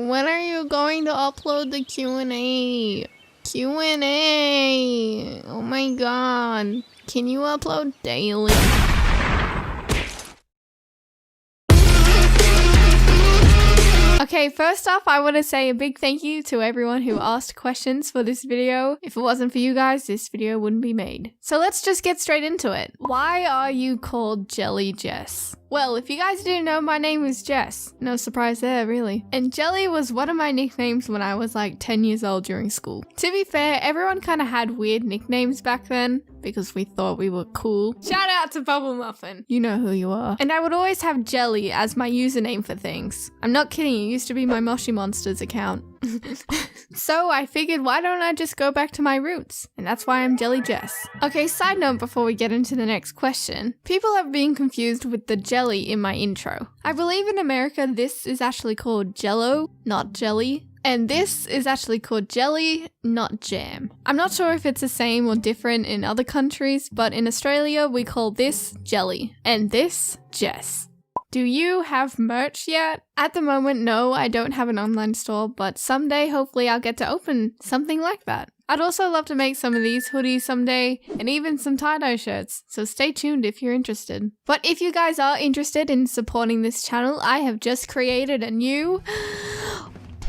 When are you going to upload the Q&A? Q&A! Oh my god. Can you upload daily? Okay, first off, I want to say a big thank you to everyone who asked questions for this video. If it wasn't for you guys, this video wouldn't be made. So let's just get straight into it. Why are you called JellyJess? Well, if you guys didn't know, my name is Jess. No surprise there, really. And Jelly was one of my nicknames when I was like 10 years old during school. To be fair, everyone kind of had weird nicknames back then because we thought we were cool. Shout out to Bubble Muffin. You know who you are. And I would always have Jelly as my username for things. I'm not kidding, it used to be my Moshi Monsters account. So I figured, why don't I just go back to my roots? And that's why I'm JellyJess. Okay, side note before we get into the next question. People have been confused with the jelly in my intro. I believe in America this is actually called Jello, not jelly. And this is actually called jelly, not jam. I'm not sure if it's the same or different in other countries, but in Australia we call this jelly and this Jess. Do you have merch yet? At the moment, no, I don't have an online store, but someday hopefully I'll get to open something like that. I'd also love to make some of these hoodies someday, and even some tie-dye shirts, so stay tuned if you're interested. But if you guys are interested in supporting this channel, I have just created a new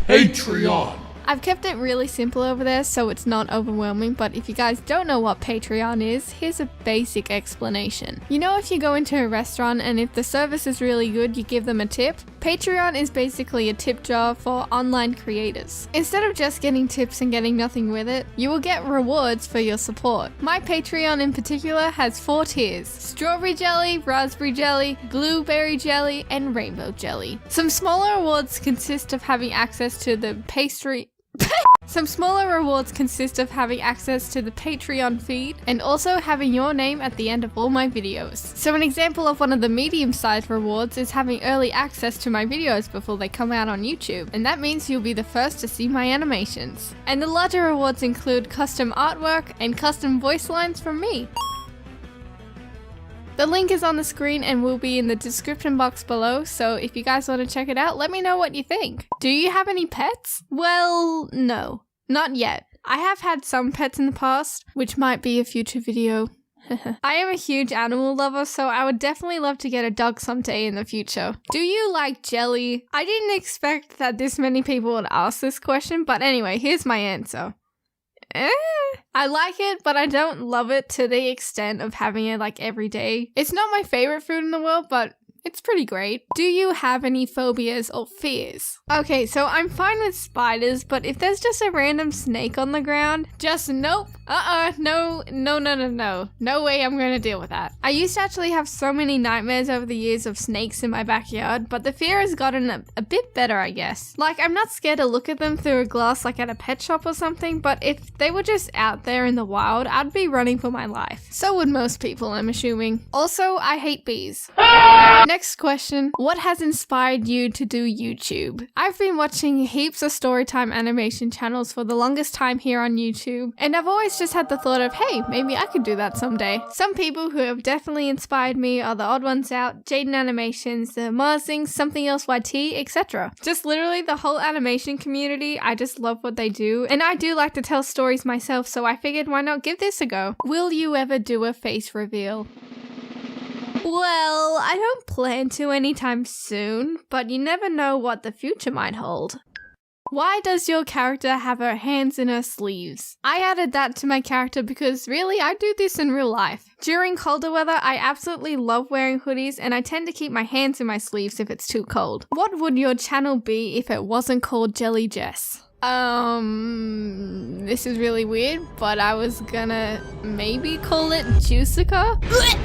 Patreon. I've kept it really simple over there so it's not overwhelming, but if you guys don't know what Patreon is, here's a basic explanation. You know, if you go into a restaurant and if the service is really good, you give them a tip? Patreon is basically a tip jar for online creators. Instead of just getting tips and getting nothing with it, you will get rewards for your support. My Patreon in particular has 4 tiers: strawberry jelly, raspberry jelly, blueberry jelly, and rainbow jelly. Some smaller rewards consist of having access to the Patreon feed and also having your name at the end of all my videos. So an example of one of the medium-sized rewards is having early access to my videos before they come out on YouTube, and that means you'll be the first to see my animations. And the larger rewards include custom artwork and custom voice lines from me. The link is on the screen and will be in the description box below, so if you guys want to check it out, let me know what you think. Do you have any pets? Well, no. Not yet. I have had some pets in the past, which might be a future video. I am a huge animal lover, so I would definitely love to get a dog someday in the future. Do you like jelly? I didn't expect that this many people would ask this question, but anyway, here's my answer. I like it, but I don't love it to the extent of having it like every day. It's not my favorite food in the world, but it's pretty great. Do you have any phobias or fears? Okay, so I'm fine with spiders, but if there's just a random snake on the ground, just nope. No way I'm gonna deal with that. I used to actually have so many nightmares over the years of snakes in my backyard, but the fear has gotten a bit better, I guess. Like, I'm not scared to look at them through a glass like at a pet shop or something, but if they were just out there in the wild, I'd be running for my life. So would most people, I'm assuming. Also, I hate bees. Next question. What has inspired you to do YouTube? I've been watching heaps of storytime animation channels for the longest time here on YouTube, and I've always just had the thought of, hey, maybe I could do that someday. Some people who have definitely inspired me are the Odd Ones Out, Jaden Animations, the Marsings, Something Else YT, etc. Just literally the whole animation community. I just love what they do, and I do like to tell stories myself, so I figured why not give this a go. Will you ever do a face reveal? Well, I don't plan to anytime soon, but you never know what the future might hold. Why does your character have her hands in her sleeves? I added that to my character because really, I do this in real life. During colder weather, I absolutely love wearing hoodies, and I tend to keep my hands in my sleeves if it's too cold. What would your channel be if it wasn't called JellyJess? This is really weird, but I was gonna maybe call it Juicica?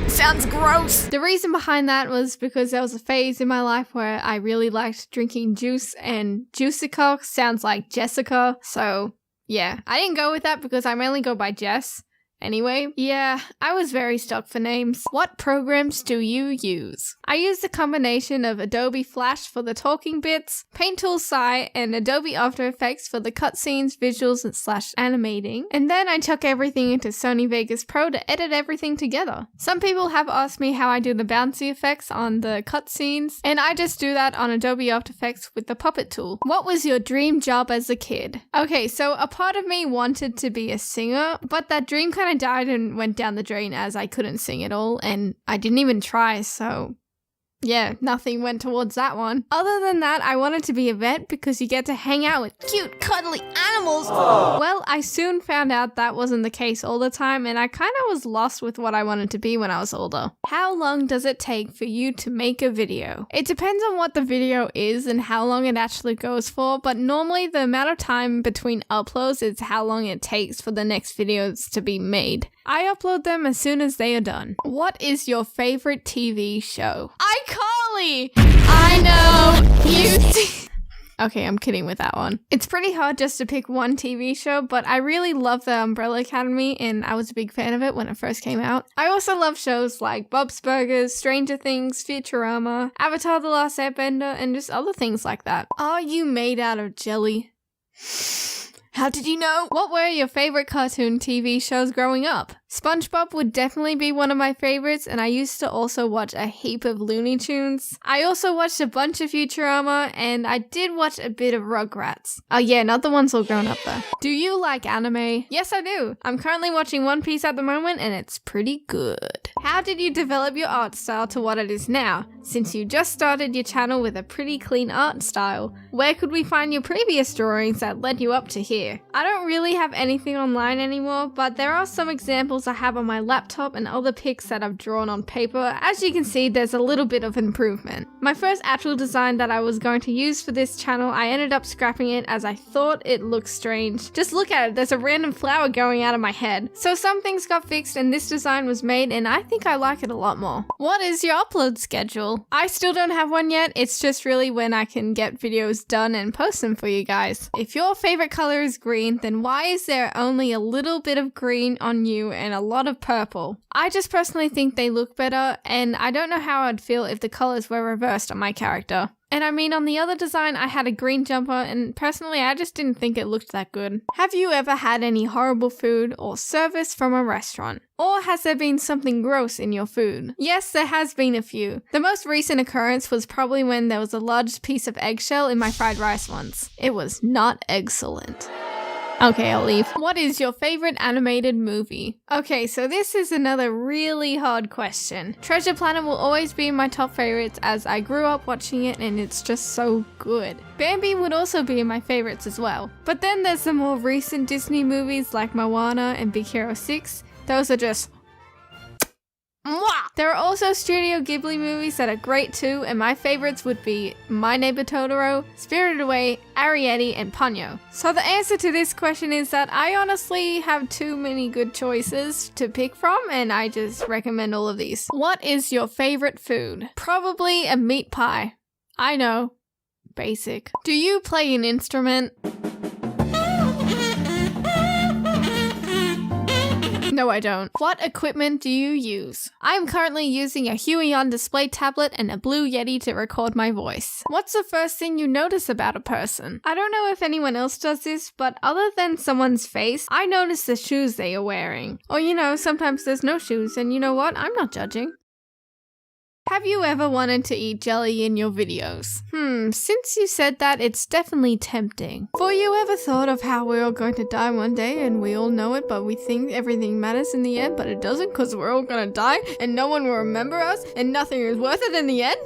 Sounds gross! The reason behind that was because there was a phase in my life where I really liked drinking juice, and Juicica sounds like Jessica, so yeah. I didn't go with that because I mainly go by Jess, Anyway, yeah, I was very stuck for names. What programs do you use? I used a combination of Adobe Flash for the talking bits, Paint Tool Sci, and Adobe After Effects for the cutscenes, visuals, and / animating. And then I chuck everything into Sony Vegas Pro to edit everything together. Some people have asked me how I do the bouncy effects on the cutscenes, and I just do that on Adobe After Effects with the puppet tool. What was your dream job as a kid? Okay, so a part of me wanted to be a singer, but that dream kind of died and went down the drain as I couldn't sing at all, and I didn't even try, so yeah, nothing went towards that one. Other than that, I wanted to be a vet because you get to hang out with cute, cuddly animals. Aww. Well, I soon found out that wasn't the case all the time, and I kind of was lost with what I wanted to be when I was older. How long does it take for you to make a video? It depends on what the video is and how long it actually goes for, but normally the amount of time between uploads is how long it takes for the next videos to be made. I upload them as soon as they are done. What is your favorite TV show? iCarly! I know! You Okay, I'm kidding with that one. It's pretty hard just to pick one TV show, but I really love The Umbrella Academy, and I was a big fan of it when it first came out. I also love shows like Bob's Burgers, Stranger Things, Futurama, Avatar: The Last Airbender, and just other things like that. Are you made out of jelly? How did you know? What were your favorite cartoon TV shows growing up? SpongeBob would definitely be one of my favorites, and I used to also watch a heap of Looney Tunes. I also watched a bunch of Futurama, and I did watch a bit of Rugrats. Oh yeah, not the ones all grown up though. Do you like anime? Yes, I do. I'm currently watching One Piece at the moment, and it's pretty good. How did you develop your art style to what it is now, since you just started your channel with a pretty clean art style? Where could we find your previous drawings that led you up to here? I don't really have anything online anymore, but there are some examples I have on my laptop and other pics that I've drawn on paper. As you can see, there's a little bit of improvement. My first actual design that I was going to use for this channel, I ended up scrapping it as I thought it looked strange. Just look at it, there's a random flower going out of my head. So some things got fixed and this design was made, and I think I like it a lot more. What is your upload schedule? I still don't have one yet, it's just really when I can get videos done and post them for you guys. If your favorite color is green, then why is there only a little bit of green on you and a lot of purple? I just personally think they look better, and I don't know how I'd feel if the colors were reversed on my character. And I mean, on the other design, I had a green jumper, and personally, I just didn't think it looked that good. Have you ever had any horrible food or service from a restaurant? Or has there been something gross in your food? Yes, there has been a few. The most recent occurrence was probably when there was a large piece of eggshell in my fried rice once. It was not excellent. Okay, I'll leave. What is your favorite animated movie? Okay, so this is another really hard question. Treasure Planet will always be my top favorites as I grew up watching it and it's just so good. Bambi would also be in my favorites as well. But then there's the more recent Disney movies like Moana and Big Hero 6. Those are just mwah! There are also Studio Ghibli movies that are great too, and my favorites would be My Neighbor Totoro, Spirited Away, Arrietty, and Ponyo. So the answer to this question is that I honestly have too many good choices to pick from, and I just recommend all of these. What is your favorite food? Probably a meat pie. I know. Basic. Do you play an instrument? No, I don't. What equipment do you use? I am currently using a Huey on display tablet and a Blue Yeti to record my voice. What's the first thing you notice about a person? I don't know if anyone else does this, but other than someone's face, I notice the shoes they are wearing. Or you know, sometimes there's no shoes, and you know what? I'm not judging. Have you ever wanted to eat jelly in your videos? Since you said that, it's definitely tempting. For you ever thought of how we're all going to die one day and we all know it, but we think everything matters in the end, but it doesn't because we're all gonna die and no one will remember us and nothing is worth it in the end?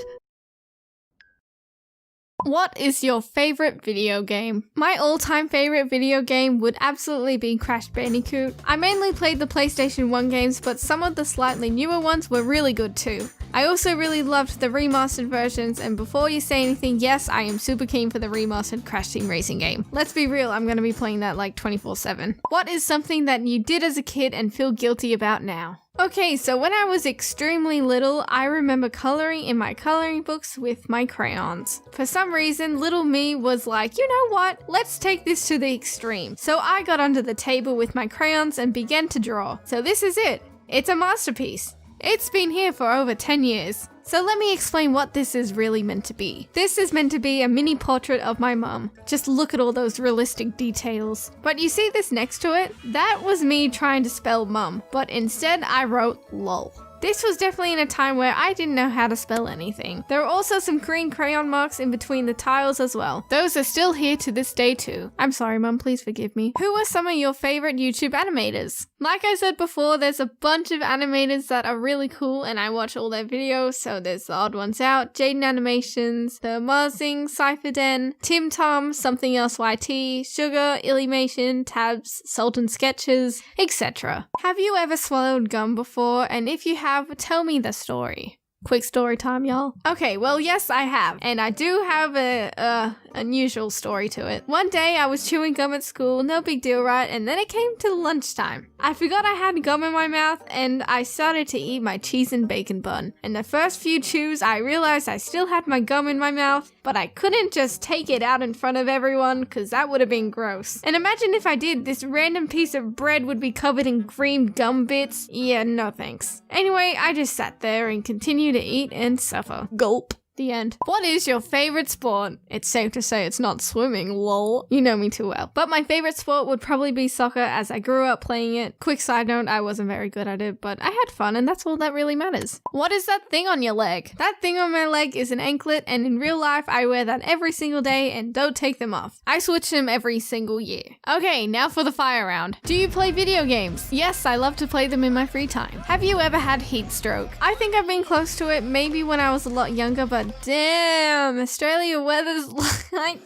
What is your favorite video game? My all-time favorite video game would absolutely be Crash Bandicoot. I mainly played the PlayStation 1 games, but some of the slightly newer ones were really good too. I also really loved the remastered versions, and before you say anything, yes, I am super keen for the remastered Crash Team Racing game. Let's be real, I'm gonna be playing that like 24/7. What is something that you did as a kid and feel guilty about now? Okay, so when I was extremely little, I remember coloring in my coloring books with my crayons. For some reason, little me was like, you know what? Let's take this to the extreme. So I got under the table with my crayons and began to draw. So this is it. It's a masterpiece. It's been here for over 10 years. So let me explain what this is really meant to be. This is meant to be a mini portrait of my mum. Just look at all those realistic details. But you see this next to it? That was me trying to spell mum, but instead I wrote lol. This was definitely in a time where I didn't know how to spell anything. There are also some green crayon marks in between the tiles as well. Those are still here to this day too. I'm sorry mum, please forgive me. Who are some of your favorite YouTube animators? Like I said before, there's a bunch of animators that are really cool and I watch all their videos, so there's the Odd Ones Out, Jaden Animations, the Marzing, Cypherden, Tim Tom, Something Else YT, Sugar, Illymation, Tabs, Sultan Sketches, etc. Have you ever swallowed gum before? And if you have, tell me the story. Quick story time, y'all. Okay, well, yes, I have. And I do have a unusual story to it. One day I was chewing gum at school, no big deal, right? And then it came to lunchtime. I forgot I had gum in my mouth and I started to eat my cheese and bacon bun. And the first few chews, I realized I still had my gum in my mouth, but I couldn't just take it out in front of everyone because that would have been gross. And imagine if I did, this random piece of bread would be covered in creamed gum bits. Yeah, no thanks. Anyway, I just sat there and continued to eat and suffer. Gulp. The end. What is your favorite sport? It's safe to say it's not swimming, lol. You know me too well. But my favorite sport would probably be soccer as I grew up playing it. Quick side note, I wasn't very good at it, but I had fun and that's all that really matters. What is that thing on your leg? That thing on my leg is an anklet and in real life I wear that every single day and don't take them off. I switch them every single year. Okay, now for the fire round. Do you play video games? Yes, I love to play them in my free time. Have you ever had heat stroke? I think I've been close to it maybe when I was a lot younger, but damn, Australian weather's like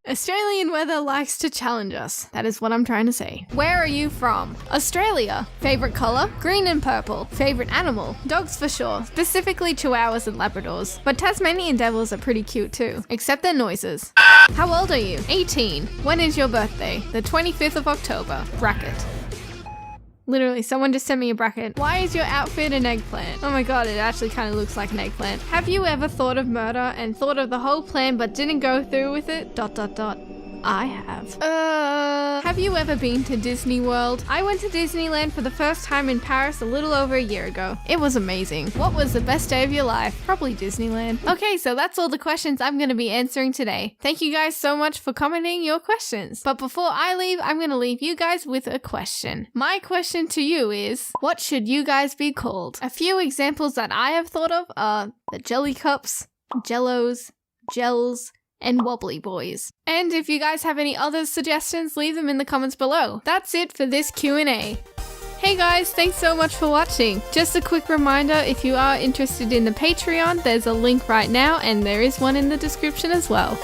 Australian weather likes to challenge us. That is what I'm trying to say. Where are you from? Australia. Favorite color? Green and purple. Favorite animal? Dogs for sure, specifically Chihuahuas and Labradors. But Tasmanian devils are pretty cute too, except their noises. How old are you? 18. When is your birthday? The 25th of October. Bracket. Literally, someone just sent me a bracket. Why is your outfit an eggplant? Oh my god, it actually kind of looks like an eggplant. Have you ever thought of murder and thought of the whole plan but didn't go through with it? ... I have. Have you ever been to Disney World? I went to Disneyland for the first time in Paris a little over a year ago. It was amazing. What was the best day of your life? Probably Disneyland. Okay, so that's all the questions I'm going to be answering today. Thank you guys so much for commenting your questions. But before I leave, I'm going to leave you guys with a question. My question to you is, what should you guys be called? A few examples that I have thought of are the Jelly Cups, Jellos, Gels, and Wobbly Bois. And if you guys have any other suggestions, leave them in the comments below. That's it for this Q&A. Hey guys, thanks so much for watching. Just a quick reminder, if you are interested in the Patreon, there's a link right now and there is one in the description as well.